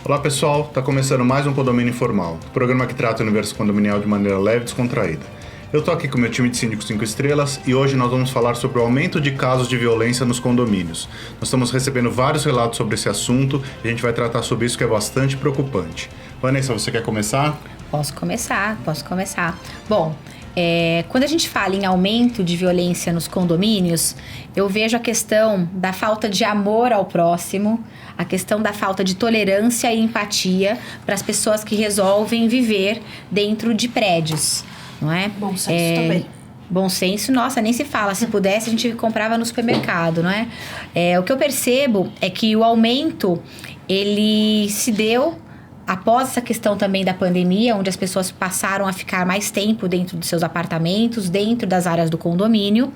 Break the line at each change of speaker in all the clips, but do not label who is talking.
Olá pessoal, está começando mais um Condomínio Informal, programa que trata o universo condominial de maneira leve e descontraída. Eu estou aqui com o meu time de síndicos 5 estrelas e hoje nós vamos falar sobre o aumento de casos de violência nos condomínios. Nós estamos recebendo vários relatos sobre esse assunto e a gente vai tratar sobre isso que é bastante preocupante. Vanessa, você quer começar?
Posso começar. Bom, quando a gente fala em aumento de violência nos condomínios, eu vejo a questão da falta de amor ao próximo, a questão da falta de tolerância e empatia para as pessoas que resolvem viver dentro de prédios, não é?
Bom senso também.
Bom senso, nossa, nem se fala. Se pudesse, a gente comprava no supermercado, não é? O que eu percebo é que o aumento, ele se deu após essa questão também da pandemia, onde as pessoas passaram a ficar mais tempo dentro dos seus apartamentos, dentro das áreas do condomínio,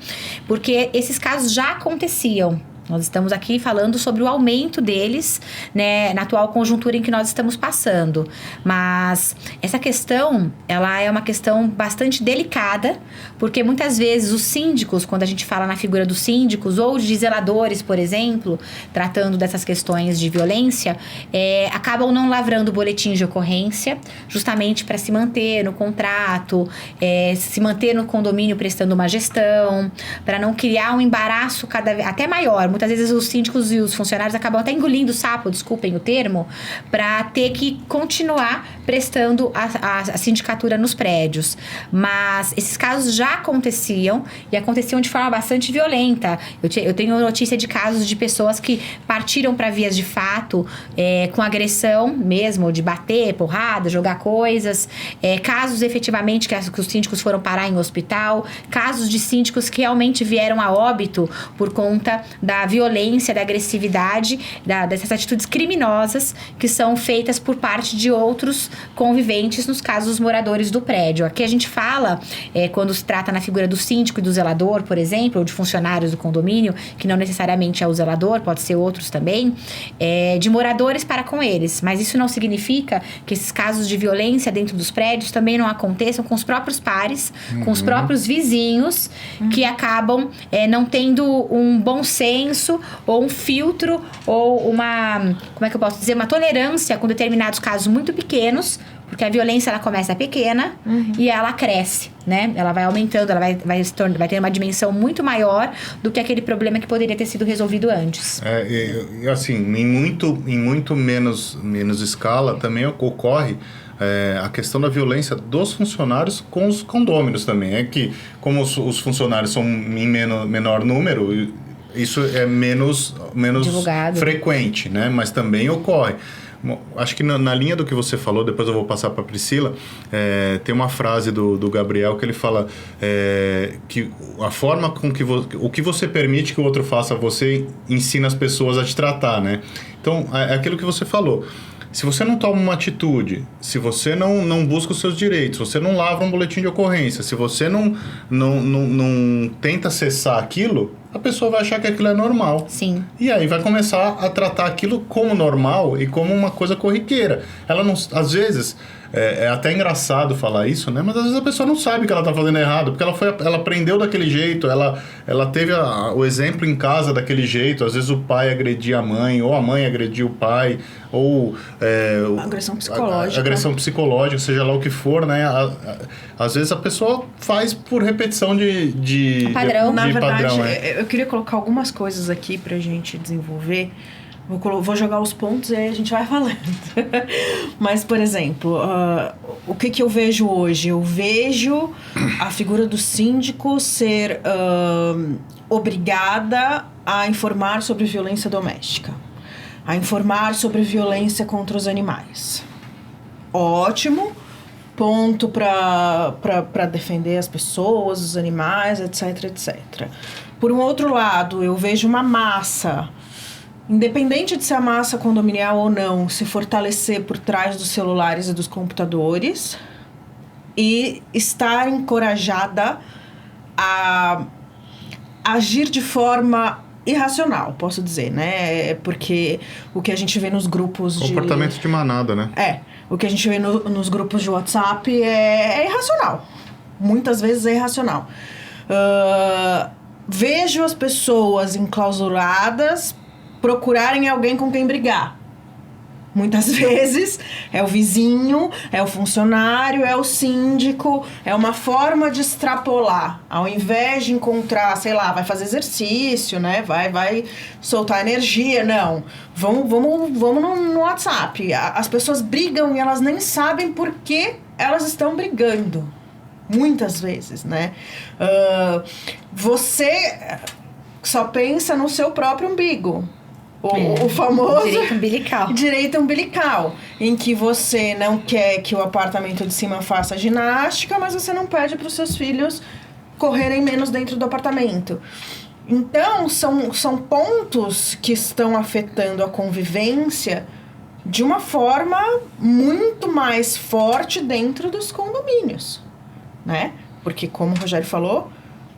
porque esses casos já aconteciam. Nós estamos aqui falando sobre o aumento deles, né, na atual conjuntura em que nós estamos passando. Mas essa questão, ela é uma questão bastante delicada, porque muitas vezes os síndicos, quando a gente fala na figura dos síndicos ou de zeladores, por exemplo, tratando dessas questões de violência, acabam não lavrando boletim de ocorrência, justamente para se manter no contrato, se manter no condomínio prestando uma gestão, para não criar um embaraço até maior. Muitas vezes os síndicos e os funcionários acabam até engolindo o sapo, desculpem o termo, para ter que continuar prestando a sindicatura nos prédios. Mas esses casos já aconteciam e aconteciam de forma bastante violenta. Eu tenho notícia de casos de pessoas que partiram para vias de fato com agressão mesmo, de bater, porrada, jogar coisas. Casos efetivamente que os síndicos foram parar em hospital. Casos de síndicos que realmente vieram a óbito por conta da violência, da agressividade, dessas atitudes criminosas que são feitas por parte de outros conviventes, nos casos dos moradores do prédio. Aqui a gente fala, quando se trata na figura do síndico e do zelador, por exemplo, ou de funcionários do condomínio, que não necessariamente é o zelador, pode ser outros também, de moradores para com eles. Mas isso não significa que esses casos de violência dentro dos prédios também não aconteçam com os próprios pares, com os próprios vizinhos, que acabam não tendo um bom senso ou um filtro ou uma tolerância com determinados casos muito pequenos, porque a violência ela começa pequena e ela cresce, né? Ela vai aumentando, ela vai ter uma dimensão muito maior do que aquele problema que poderia ter sido resolvido antes.
Assim, em muito menos escala também ocorre a questão da violência dos funcionários com os condôminos também. É que, como os funcionários são em menor número, isso é menos frequente, né? Mas também ocorre. Acho que na linha do que você falou, depois eu vou passar para a Priscila, tem uma frase do Gabriel que ele fala que a forma com que o que você permite que o outro faça, você ensina as pessoas a te tratar, né? Então, é aquilo que você falou. Se você não toma uma atitude, se você não busca os seus direitos, se você não lavra um boletim de ocorrência, se você não tenta cessar aquilo, a pessoa vai achar que aquilo é normal.
Sim.
E aí vai começar a tratar aquilo como normal e como uma coisa corriqueira. Ela não, às vezes, é até engraçado falar isso, né? Mas às vezes a pessoa não sabe que ela tá fazendo errado, porque ela aprendeu daquele jeito, ela teve o exemplo em casa daquele jeito. Às vezes o pai agredia a mãe, ou a mãe agredia o pai, ou
agressão psicológica.
Agressão psicológica, seja lá o que for, né? Às vezes a pessoa faz por repetição de
padrão.
Na verdade,
padrão,
eu queria colocar algumas coisas aqui pra gente desenvolver. Vou jogar os pontos e aí a gente vai falando. Mas, por exemplo, o que eu vejo hoje? Eu vejo a figura do síndico ser obrigada a informar sobre violência doméstica, a informar sobre violência contra os animais. Ótimo, ponto para defender as pessoas, os animais, etc, etc. Por um outro lado, eu vejo uma massa, independente de ser a massa condominial ou não, se fortalecer por trás dos celulares e dos computadores e estar encorajada a agir de forma irracional, posso dizer, né? Porque o que a gente vê nos grupos
Comportamento de manada, né?
O que a gente vê nos grupos de WhatsApp é irracional. Muitas vezes é irracional. Vejo as pessoas enclausuradas procurarem alguém com quem brigar. Muitas vezes é o vizinho, é o funcionário, é o síndico, é uma forma de extrapolar. Ao invés de encontrar, sei lá, vai fazer exercício, né? Vai soltar energia, não. Vamos no WhatsApp. As pessoas brigam e elas nem sabem por que elas estão brigando. Muitas vezes, né? Você só pensa no seu próprio umbigo. O famoso direito umbilical, em que você não quer que o apartamento de cima faça ginástica, mas você não pede para os seus filhos correrem menos dentro do apartamento. Então, são pontos que estão afetando a convivência de uma forma muito mais forte dentro dos condomínios, né? Porque, como o Rogério falou,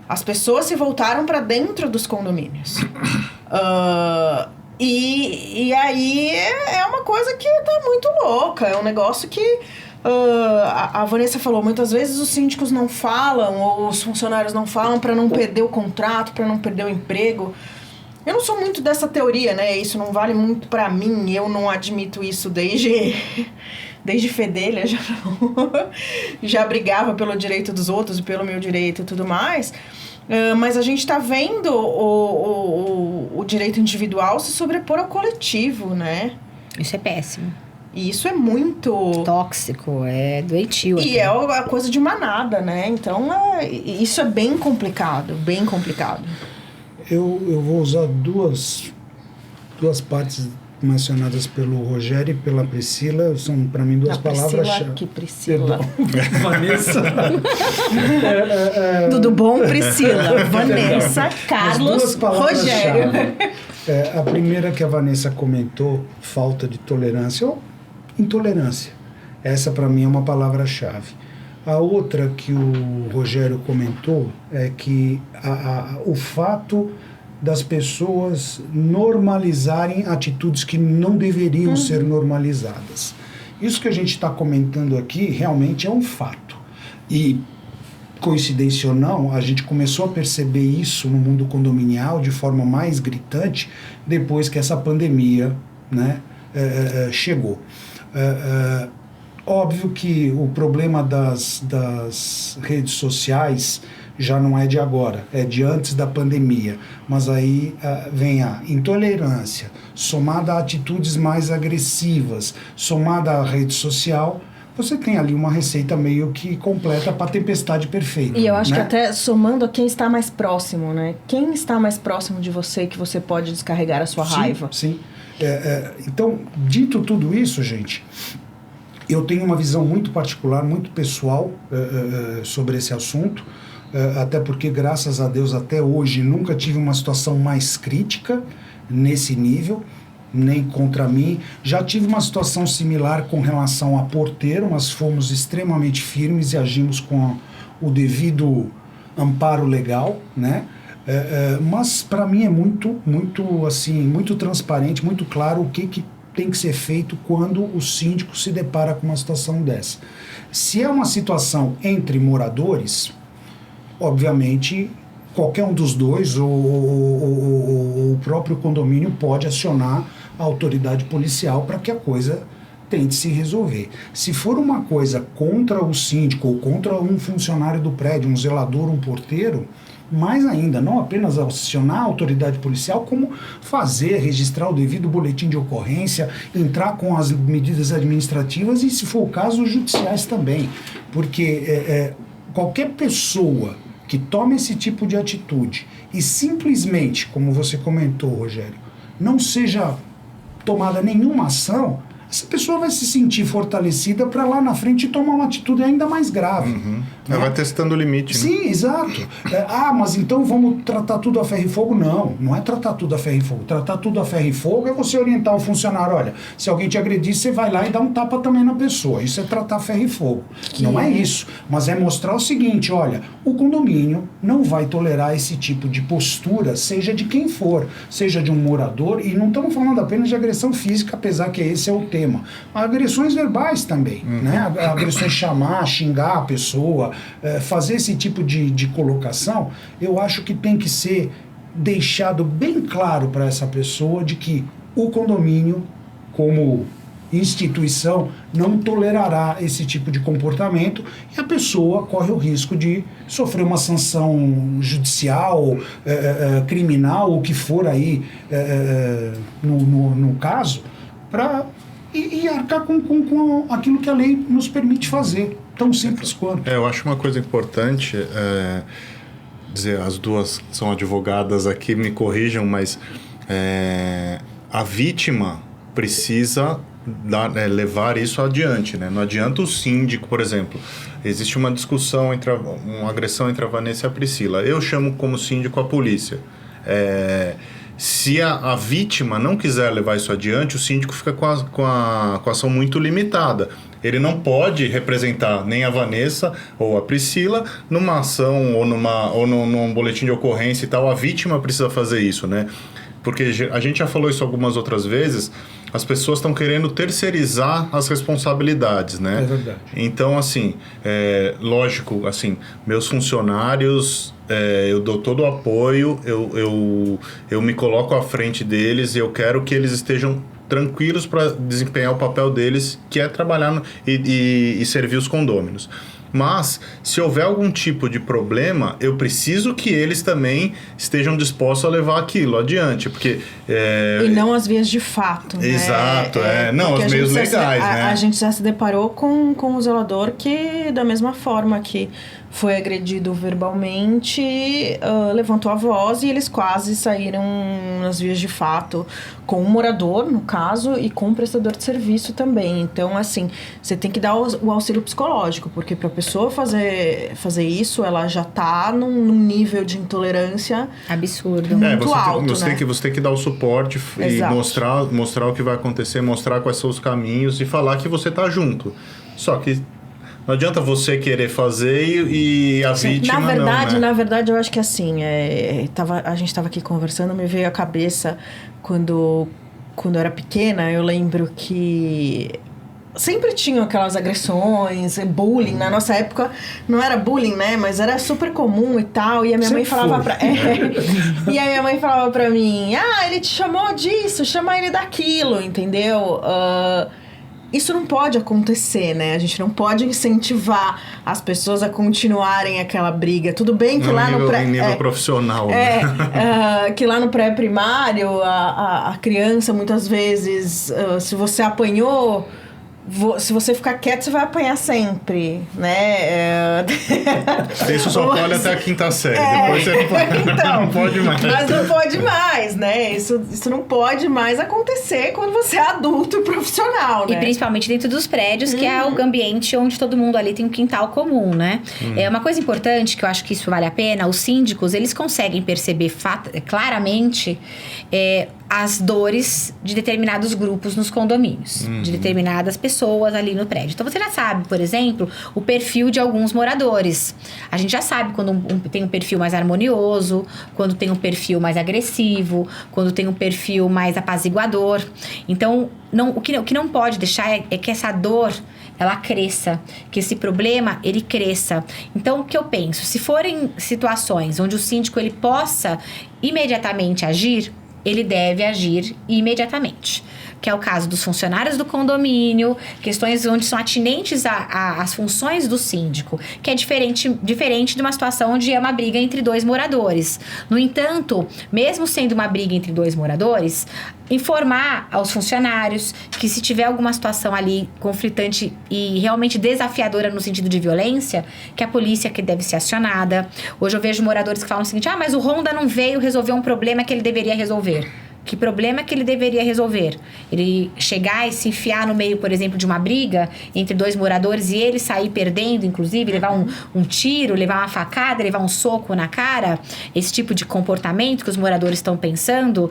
as pessoas se voltaram para dentro dos condomínios. E aí é uma coisa que tá muito louca. É um negócio que a Vanessa falou, muitas vezes os síndicos não falam, ou os funcionários não falam para não perder o contrato, para não perder o emprego. Eu não sou muito dessa teoria, né? Isso não vale muito para mim. Eu não admito isso desde fedelha. Já brigava pelo direito dos outros e pelo meu direito e tudo mais. Mas a gente está vendo o direito individual se sobrepor ao coletivo, né?
Isso é péssimo.
E isso é muito...
tóxico, é doentio.
E é a coisa de manada, né? Então, isso é bem complicado, bem complicado.
Eu vou usar duas partes mencionadas pelo Rogério e pela Priscila, são para mim duas palavras-chave.
Que Priscila.
Vanessa.
Tudo bom, Priscila? Vanessa, Carlos, Rogério.
A primeira que a Vanessa comentou, falta de tolerância ou intolerância. Essa para mim é uma palavra-chave. A outra que o Rogério comentou é que o fato das pessoas normalizarem atitudes que não deveriam ser normalizadas. Isso que a gente está comentando aqui realmente é um fato. E, coincidência ou não, a gente começou a perceber isso no mundo condominial de forma mais gritante depois que essa pandemia, né, chegou. Óbvio que o problema das redes sociais já não é de agora, é de antes da pandemia. Mas aí vem a intolerância, somada a atitudes mais agressivas, somada à rede social, você tem ali uma receita meio que completa para a tempestade perfeita.
E eu acho,
né?
que até somando a quem está mais próximo, né? Quem está mais próximo de você que você pode descarregar a sua raiva.
Sim. Então, dito tudo isso, gente, eu tenho uma visão muito particular, muito pessoal sobre esse assunto. Até porque, graças a Deus, até hoje, nunca tive uma situação mais crítica nesse nível, nem contra mim. Já tive uma situação similar com relação a porteiro, mas fomos extremamente firmes e agimos com o devido amparo legal, né? Mas, para mim, é muito transparente, muito claro o que tem que ser feito quando o síndico se depara com uma situação dessa. Se é uma situação entre moradores, obviamente, qualquer um dos dois, ou o próprio condomínio pode acionar a autoridade policial para que a coisa tente se resolver. Se for uma coisa contra o síndico ou contra um funcionário do prédio, um zelador, um porteiro, mais ainda, não apenas acionar a autoridade policial, como registrar o devido boletim de ocorrência, entrar com as medidas administrativas e, se for o caso, os judiciais também. Porque qualquer pessoa que tome esse tipo de atitude e simplesmente, como você comentou, Rogério, não seja tomada nenhuma ação, essa pessoa vai se sentir fortalecida para lá na frente tomar uma atitude ainda mais grave.
Ela vai testando o limite, né?
Sim, exato. Mas então vamos tratar tudo a ferro e fogo? Não é tratar tudo a ferro e fogo. Tratar tudo a ferro e fogo é você orientar o funcionário, olha, se alguém te agredir, você vai lá e dá um tapa também na pessoa. Isso é tratar ferro e fogo. Não é isso. Mas é mostrar o seguinte, olha, o condomínio não vai tolerar esse tipo de postura, seja de quem for, seja de um morador, e não estamos falando apenas de agressão física, apesar que esse é o tema. Agressões verbais também, né? Agressões chamar, xingar a pessoa, fazer esse tipo de colocação, eu acho que tem que ser deixado bem claro para essa pessoa de que o condomínio, como instituição, não tolerará esse tipo de comportamento e a pessoa corre o risco de sofrer uma sanção judicial, criminal, o que for aí no caso, e arcar com aquilo que a lei nos permite fazer. Tão simples quanto.
Eu acho uma coisa importante, dizer, as duas são advogadas aqui, me corrijam, mas a vítima precisa levar isso adiante, né? Não adianta o síndico, por exemplo, existe uma discussão, uma agressão entre a Vanessa e a Priscila. Eu chamo como síndico a polícia. Se a vítima não quiser levar isso adiante, o síndico fica com a ação muito limitada. Ele não pode representar nem a Vanessa ou a Priscila numa ação ou num boletim de ocorrência e tal. A vítima precisa fazer isso, né? Porque a gente já falou isso algumas outras vezes, as pessoas estão querendo terceirizar as responsabilidades, né?
É verdade.
Então, assim, lógico, assim, meus funcionários, eu dou todo o apoio, eu me coloco à frente deles e eu quero que eles estejam tranquilos para desempenhar o papel deles, que é trabalhar e servir os condôminos. Mas, se houver algum tipo de problema, eu preciso que eles também estejam dispostos a levar aquilo adiante, porque...
E não as vias de fato, né?
Exato, não, os meios legais, né?
A gente já se deparou com o zelador que, da mesma forma que foi agredido verbalmente, levantou a voz e eles quase saíram nas vias de fato com o morador, no caso, e com o prestador de serviço também. Então, assim, você tem que dar o auxílio psicológico, porque para a pessoa fazer isso, ela já tá num nível de intolerância
absurdo,
muito alto,
você tem que dar o suporte e mostrar o que vai acontecer, mostrar quais são os caminhos e falar que você tá junto. Só que não adianta você querer fazer e a vítima não, né?
Na verdade, eu acho que assim, a gente estava aqui conversando, me veio à cabeça quando eu era pequena, eu lembro que sempre tinham aquelas agressões, bullying. Na nossa época não era bullying, né? Mas era super comum e tal. E a minha mãe falava E a minha mãe falava pra mim, ele te chamou disso, chama ele daquilo, entendeu? Isso não pode acontecer, né? A gente não pode incentivar as pessoas a continuarem aquela briga. Tudo bem que lá no
em nível profissional.
Que lá no pré-primário, a criança, muitas vezes, se você apanhou... Se você ficar quieto, você vai apanhar sempre, né?
Isso só pode até a quinta série. Depois você não pode mais.
Mas não pode mais, né? Isso não pode mais acontecer quando você é adulto e profissional, né?
E principalmente dentro dos prédios, que é o ambiente onde todo mundo ali tem um quintal comum, né? É uma coisa importante, que eu acho que isso vale a pena, os síndicos, eles conseguem perceber claramente as dores de determinados grupos nos condomínios, de determinadas pessoas ali no prédio. Então, você já sabe, por exemplo, o perfil de alguns moradores. A gente já sabe quando tem um perfil mais harmonioso, quando tem um perfil mais agressivo, quando tem um perfil mais apaziguador. Então, o que não pode deixar é que essa dor ela cresça, que esse problema ele cresça. Então, o que eu penso? Se forem situações onde o síndico ele possa imediatamente agir, ele deve agir imediatamente. Que é o caso dos funcionários do condomínio, questões onde são atinentes às funções do síndico, que é diferente de uma situação onde é uma briga entre dois moradores. No entanto, mesmo sendo uma briga entre dois moradores, informar aos funcionários que se tiver alguma situação ali conflitante e realmente desafiadora no sentido de violência, que a polícia que deve ser acionada. Hoje eu vejo moradores que falam o seguinte, mas o Ronda não veio resolver um problema que ele deveria resolver. Que problema que ele deveria resolver? Ele chegar e se enfiar no meio, por exemplo, de uma briga entre dois moradores e ele sair perdendo, inclusive, levar um tiro, levar uma facada, levar um soco na cara? Esse tipo de comportamento que os moradores estão pensando.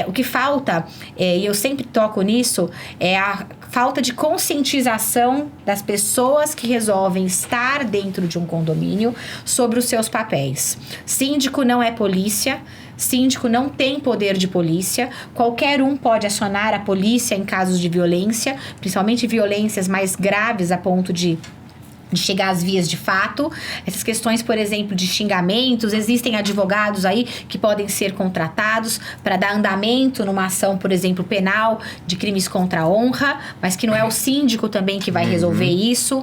O que falta, e eu sempre toco nisso, é a falta de conscientização das pessoas que resolvem estar dentro de um condomínio sobre os seus papéis. Síndico não é polícia. Síndico não tem poder de polícia. Qualquer um pode acionar a polícia em casos de violência, principalmente violências mais graves a ponto de chegar às vias de fato. Essas questões, por exemplo, de xingamentos, existem advogados aí que podem ser contratados para dar andamento numa ação, por exemplo, penal de crimes contra a honra, mas que não é o síndico também que vai resolver isso.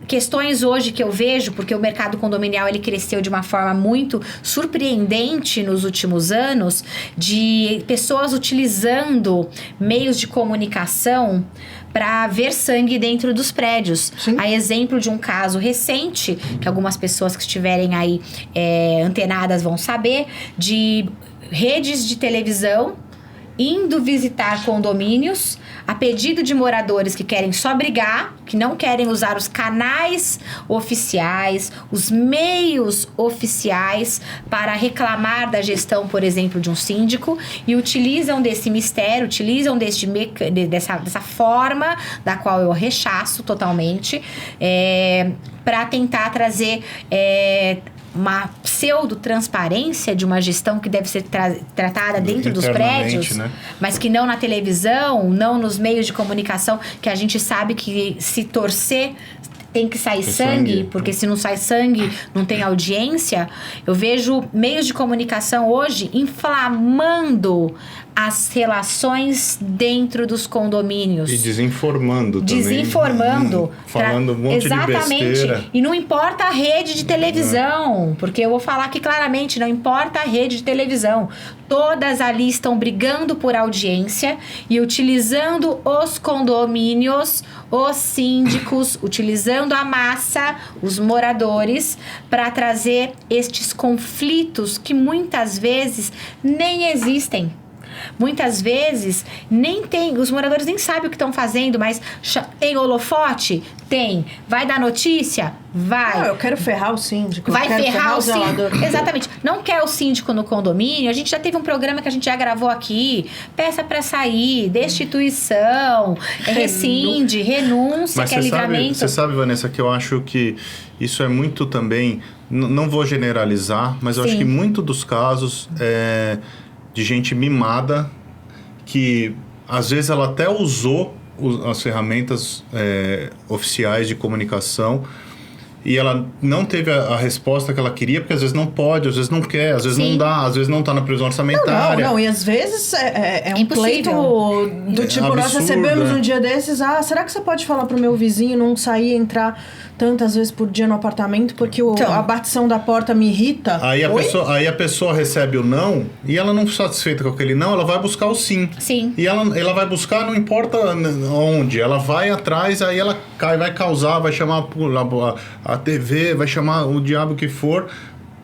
Questões hoje que eu vejo, porque o mercado condominial ele cresceu de uma forma muito surpreendente nos últimos anos, de pessoas utilizando meios de comunicação para ver sangue dentro dos prédios.
Sim.
A exemplo de um caso recente, que algumas pessoas que estiverem aí antenadas vão saber, de redes de televisão indo visitar condomínios a pedido de moradores que querem só brigar, que não querem usar os canais oficiais, os meios oficiais para reclamar da gestão, por exemplo, de um síndico, e utilizam desse mistério, utilizam dessa forma, da qual eu rechaço totalmente, para tentar trazer uma pseudo-transparência de uma gestão que deve ser tratada dentro dos prédios, né? Mas que não na televisão, não nos meios de comunicação, que a gente sabe que se torcer tem que sair sangue, porque se não sai sangue, não tem audiência. Eu vejo meios de comunicação hoje inflamando as relações dentro dos condomínios.
E desinformando também.
Desinformando.
Falando um monte de besteira.
E não importa a rede de televisão, porque eu vou falar aqui claramente, não importa a rede de televisão. Todas ali estão brigando por audiência e utilizando os condomínios, os síndicos, utilizando a massa, os moradores, para trazer estes conflitos que muitas vezes nem existem. Muitas vezes nem tem, os moradores nem sabem o que estão fazendo, mas tem holofote? Tem. Vai dar notícia? Vai.
Não, eu quero ferrar o síndico.
Vai ferrar o síndico.
zelador.
Exatamente. Não quer o síndico no condomínio. A gente já teve um programa que a gente já gravou aqui. Peça para sair, destituição, rescinde, renúncia,
mas
que é livramento.
Você sabe, Vanessa, que eu acho que isso é muito também... Não vou generalizar, mas eu acho que muito dos casos de gente mimada que às vezes ela até usou as ferramentas oficiais de comunicação e ela não teve a resposta que ela queria, porque às vezes não pode, às vezes não quer, às vezes não dá, às vezes não está na previsão orçamentária.
Não, e às vezes é um pleito do tipo,
absurdo,
nós recebemos um dia desses, será que você pode falar pro meu vizinho não sair e entrar tantas vezes por dia no apartamento, porque a batição da porta me irrita?
Aí a pessoa recebe o não, e ela não satisfeita com aquele não, ela vai buscar o sim.
Sim.
E ela vai buscar, não importa onde, ela vai atrás, aí ela vai causar, vai chamar a TV, vai chamar o diabo que for,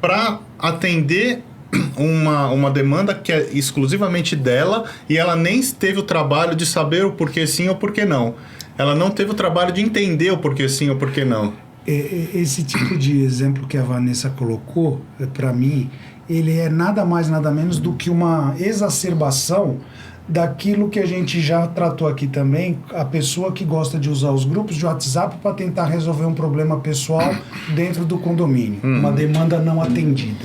para atender uma demanda que é exclusivamente dela, e ela nem teve o trabalho de saber o porquê sim ou porquê não. Ela não teve o trabalho de entender o porquê sim ou porquê não.
Esse tipo de exemplo que a Vanessa colocou, para mim, ele é nada mais, nada menos do que uma exacerbação daquilo que a gente já tratou aqui também, a pessoa que gosta de usar os grupos de WhatsApp para tentar resolver um problema pessoal dentro do condomínio, uma demanda não atendida.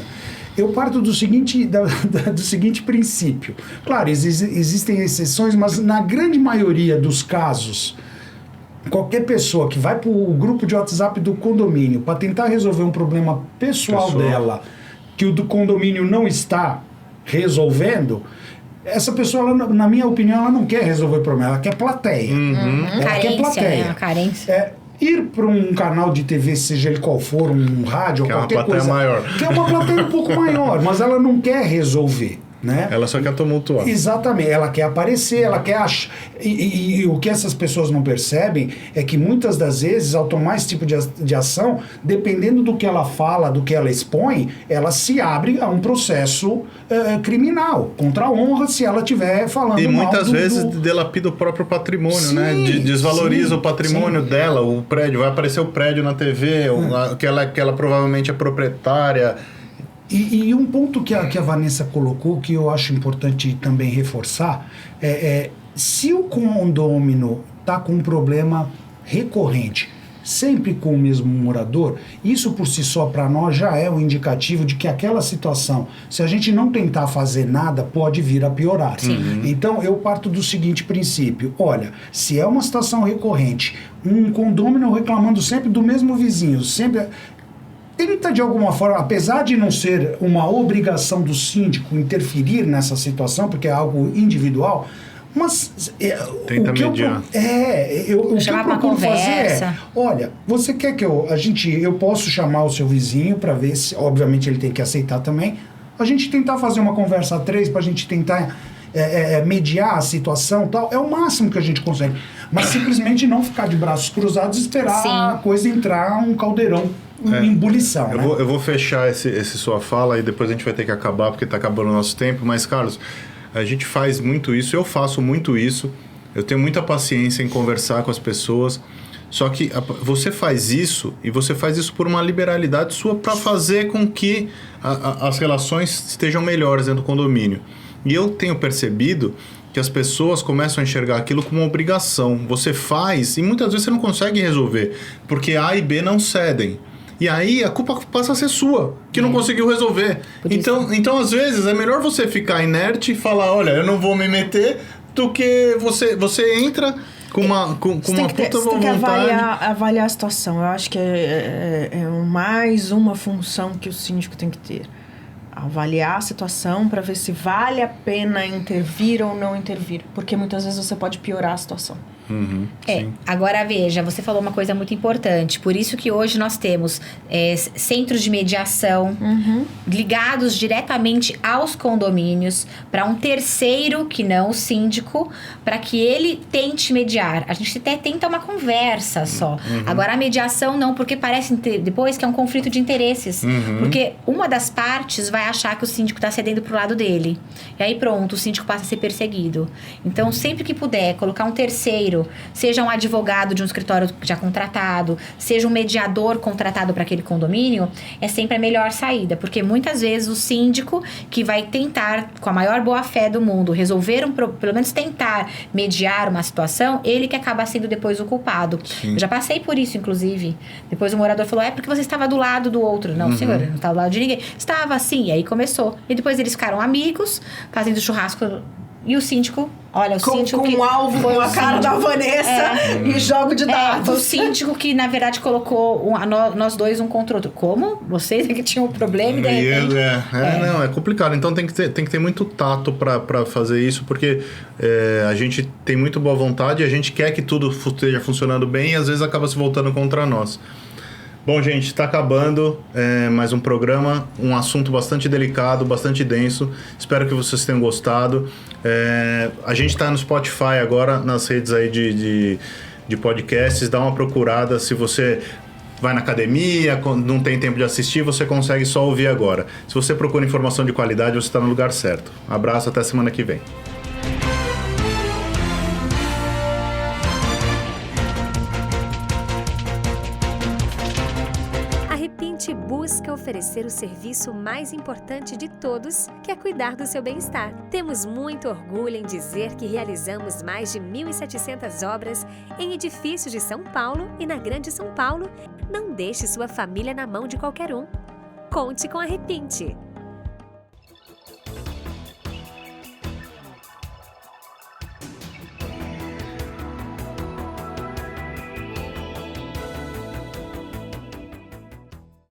Eu parto do seguinte princípio. Claro, existem exceções, mas na grande maioria dos casos, qualquer pessoa que vai para o grupo de WhatsApp do condomínio para tentar resolver um problema pessoal dela, que o do condomínio não está resolvendo, essa pessoa, ela, na minha opinião, ela não quer resolver o problema, ela quer plateia. Ela quer plateia.
Né? Carência.
Ir para um canal de TV, seja ele qual for, um rádio, ou qualquer coisa,
maior.
que é uma plateia um pouco maior, mas ela não quer resolver. né?
Ela só quer tumultuar.
Exatamente, ela quer aparecer, ela quer achar. E o que essas pessoas não percebem é que muitas das vezes, ao tomar esse tipo de ação, dependendo do que ela fala, do que ela expõe, ela se abre a um processo criminal, contra a honra, se ela estiver falando
E
mal
muitas vezes delapida o próprio patrimônio,
Sim,
né? Desvaloriza
sim,
o patrimônio dela, o prédio, vai aparecer o prédio na TV, que ela provavelmente é proprietária.
E um ponto que a Vanessa colocou, que eu acho importante também reforçar, se o condômino está com um problema recorrente, sempre com o mesmo morador, isso por si só para nós já é um indicativo de que aquela situação, se a gente não tentar fazer nada, pode vir a piorar. Então eu parto do seguinte princípio: olha, se é uma situação recorrente, um condômino reclamando sempre do mesmo vizinho, sempre... Tenta de alguma forma, apesar de não ser uma obrigação do síndico interferir nessa situação, porque é algo individual, mas
tenta
o que
mediar.
o que eu procuro fazer é, olha, você quer que eu posso chamar o seu vizinho para ver se, obviamente ele tem que aceitar também, a gente tentar fazer uma conversa a três para a gente tentar mediar a situação, tal, é o máximo que a gente consegue, mas simplesmente não ficar de braços cruzados e esperar a coisa entrar um caldeirão em ebulição.
Eu vou fechar esse sua fala e depois a gente vai ter que acabar porque está acabando o nosso tempo, mas Carlos, a gente faz muito isso, eu faço muito isso, eu tenho muita paciência em conversar com as pessoas, só que você faz isso e você faz isso por uma liberalidade sua para fazer com que as relações estejam melhores dentro do condomínio. E eu tenho percebido que as pessoas começam a enxergar aquilo como uma obrigação. Você faz e muitas vezes você não consegue resolver, porque A e B não cedem. E aí a culpa passa a ser sua, que não conseguiu resolver. Então, às vezes, é melhor você ficar inerte e falar, olha, eu não vou me meter, do que você entra com uma puta vontade. Você tem que
avaliar a situação. Eu acho que é mais uma função que o síndico tem que ter. Avaliar a situação para ver se vale a pena intervir ou não intervir. Porque muitas vezes você pode piorar a situação.
Agora veja, você falou uma coisa muito importante. Por isso que hoje nós temos centros de mediação ligados diretamente aos condomínios para um terceiro, que não o síndico, para que ele tente mediar. A gente até tenta uma conversa só. Agora a mediação não, porque parece depois que é um conflito de interesses. Porque uma das partes vai achar que o síndico está cedendo pro lado dele. E aí pronto, o síndico passa a ser perseguido. Então sempre que puder colocar um terceiro, seja um advogado de um escritório já contratado, seja um mediador contratado para aquele condomínio, é sempre a melhor saída, porque muitas vezes o síndico que vai tentar, com a maior boa-fé do mundo, resolver pelo menos tentar mediar uma situação, ele que acaba sendo depois o culpado. Eu já passei por isso, inclusive. Depois o morador falou, porque você estava do lado do outro. Não, senhor, eu não estava do lado de ninguém. Estava assim, e aí começou. E depois eles ficaram amigos, fazendo churrasco. E o síndico, olha, o síndico
com
que...
um alvo com a cara da Vanessa e jogo de dados.
O síndico que, na verdade, colocou nós dois um contra o outro. Como? Vocês é que tinham um problema e de repente...
Não, é complicado. Então tem que ter muito tato para fazer isso, porque a gente tem muito boa vontade, a gente quer que tudo esteja funcionando bem e às vezes acaba se voltando contra nós. Bom, gente, está acabando mais um programa, um assunto bastante delicado, bastante denso. Espero que vocês tenham gostado. A gente está no Spotify agora, nas redes aí de podcasts. Dá uma procurada. Se você vai na academia, não tem tempo de assistir, você consegue só ouvir agora. Se você procura informação de qualidade, você está no lugar certo. Abraço, até semana que vem.
Busca oferecer o serviço mais importante de todos, que é cuidar do seu bem-estar. Temos muito orgulho em dizer que realizamos mais de 1.700 obras em edifícios de São Paulo e na Grande São Paulo. Não deixe sua família na mão de qualquer um. Conte com a Repinte.